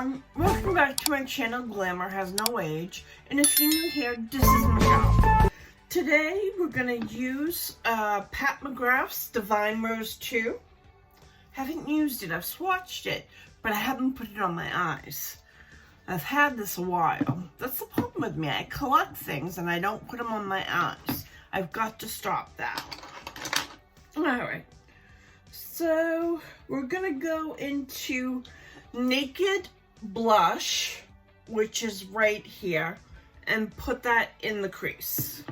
everyone, welcome back to my channel Glamour Has No Age, and if you're new here, this is Michelle. Today we're going to use Pat Mcgrath's Divine Rose 2. Haven't used it, I've swatched it, but I haven't put it on my eyes. I've had this a while. That's the problem with me, I collect things and I don't put them on my eyes. I've got to stop that. Alright, so we're going to go into Naked Blush, which is right here, and put that in the crease.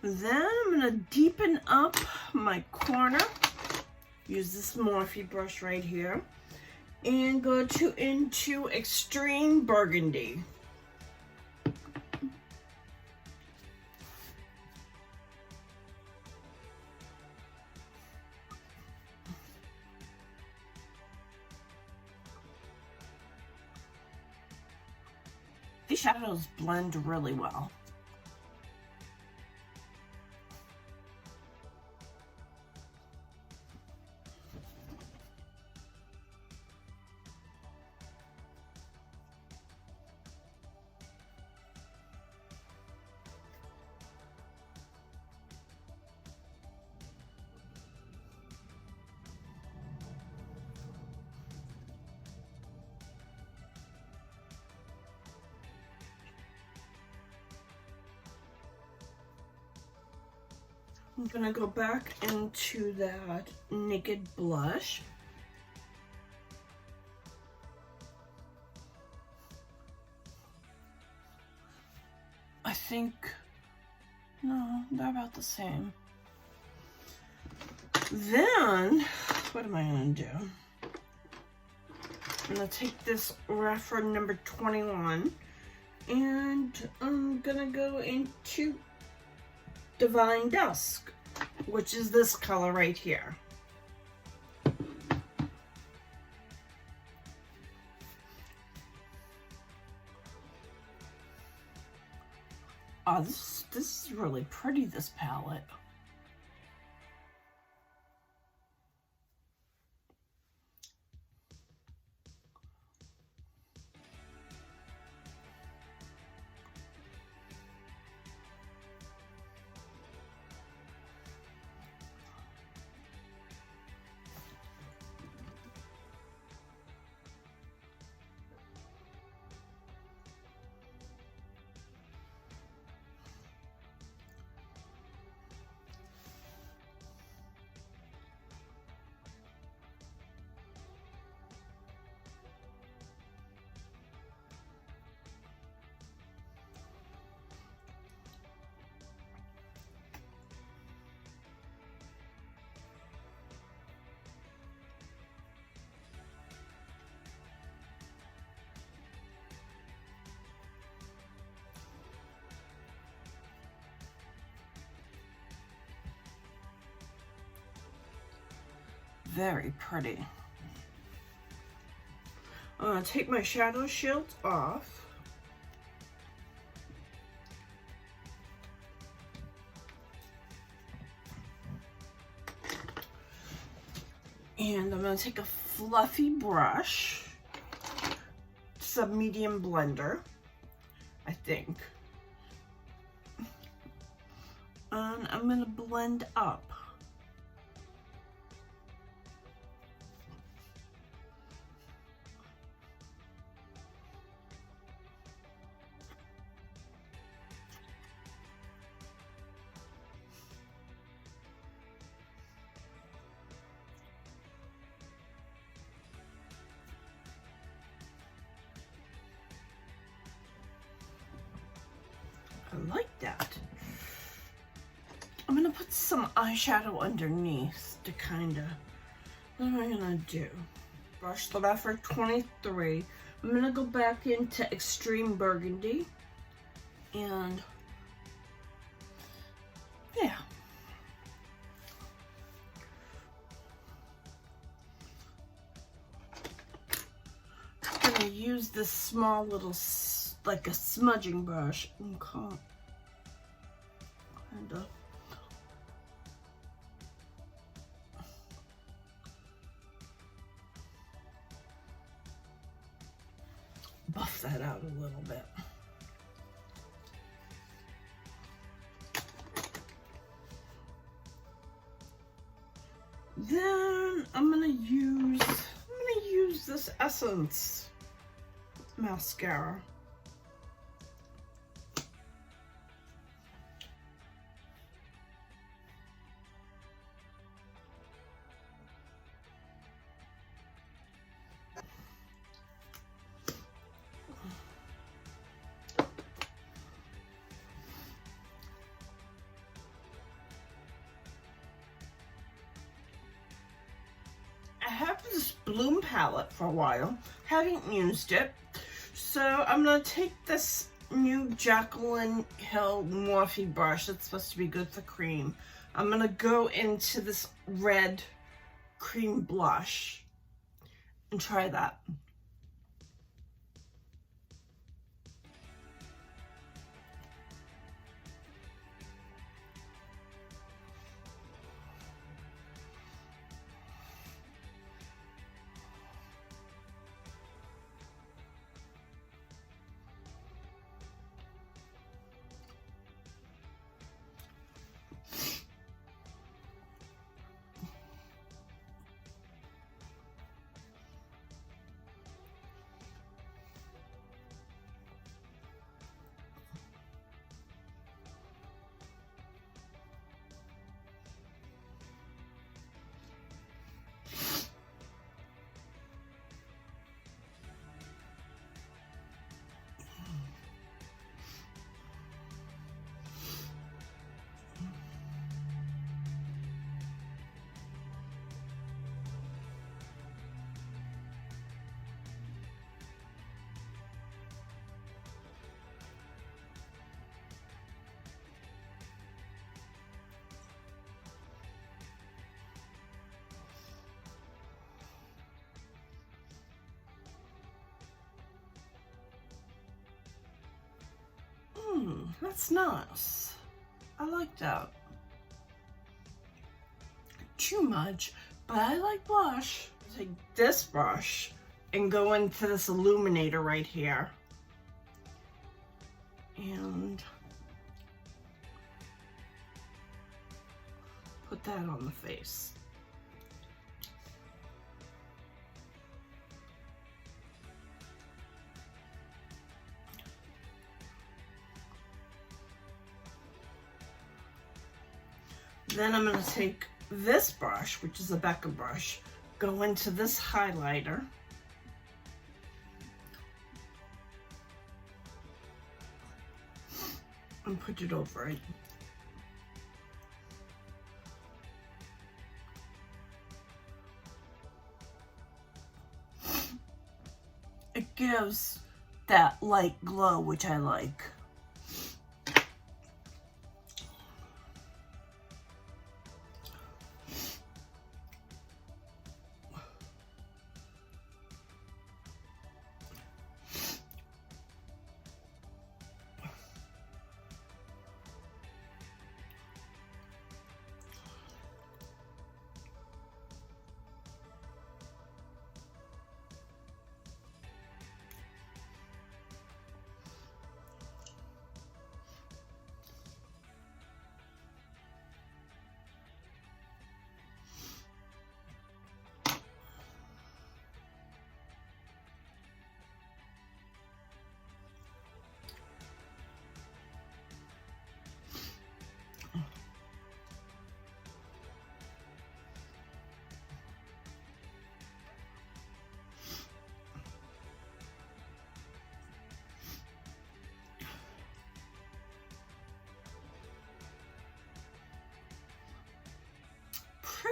Then I'm going to deepen up my corner, use this Morphe brush right here, and go into Extreme Burgundy. These shadows blend really well. I'm gonna go back into that Naked Blush. I think, no, they're about the same. Then, what am I gonna do? I'm gonna take this reference number 21 and I'm gonna go into Divine Dusk, which is this color right here. Oh, this is really pretty, this palette. Very pretty. I'm going to take my shadow shield off. And I'm going to take a fluffy brush. It's a medium blender, I think. And I'm going to blend up. put some eyeshadow underneath to kind of, what am I gonna do? Brush the for 23. I'm gonna go back into Extreme Burgundy and yeah. I'm gonna use this small little, like a smudging brush and kind of buff that out a little bit. Then I'm gonna use this Essence mascara. I have this Bloom palette for a while, haven't used it, so I'm going to take this new Jaclyn Hill Morphe brush that's supposed to be good for cream. I'm going to go into this red cream blush and try that. That's nice. I like that. Too much, but I like blush. Take this brush and go into this illuminator right here. And put that on the face. Then I'm going to take this brush, which is a Becca brush, go into this highlighter. And put it over it. It gives that light glow, which I like.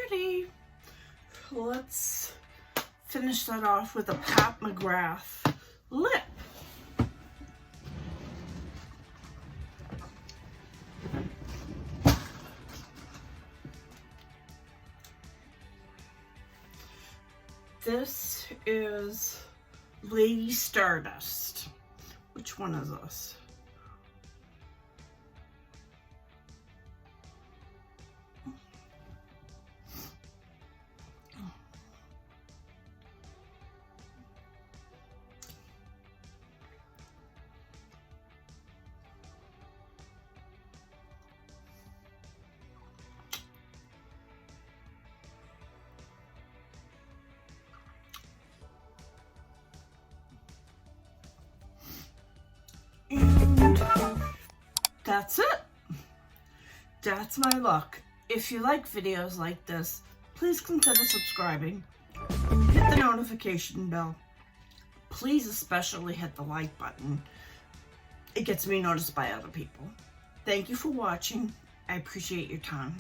Alrighty, let's finish that off with a Pat McGrath lip. This is Lady Stardust. Which one is this? And that's it. That's my look. If you like videos like this, please consider subscribing. Hit the notification bell. Please especially hit the like button. It gets me noticed by other people. Thank you for watching. I appreciate your time.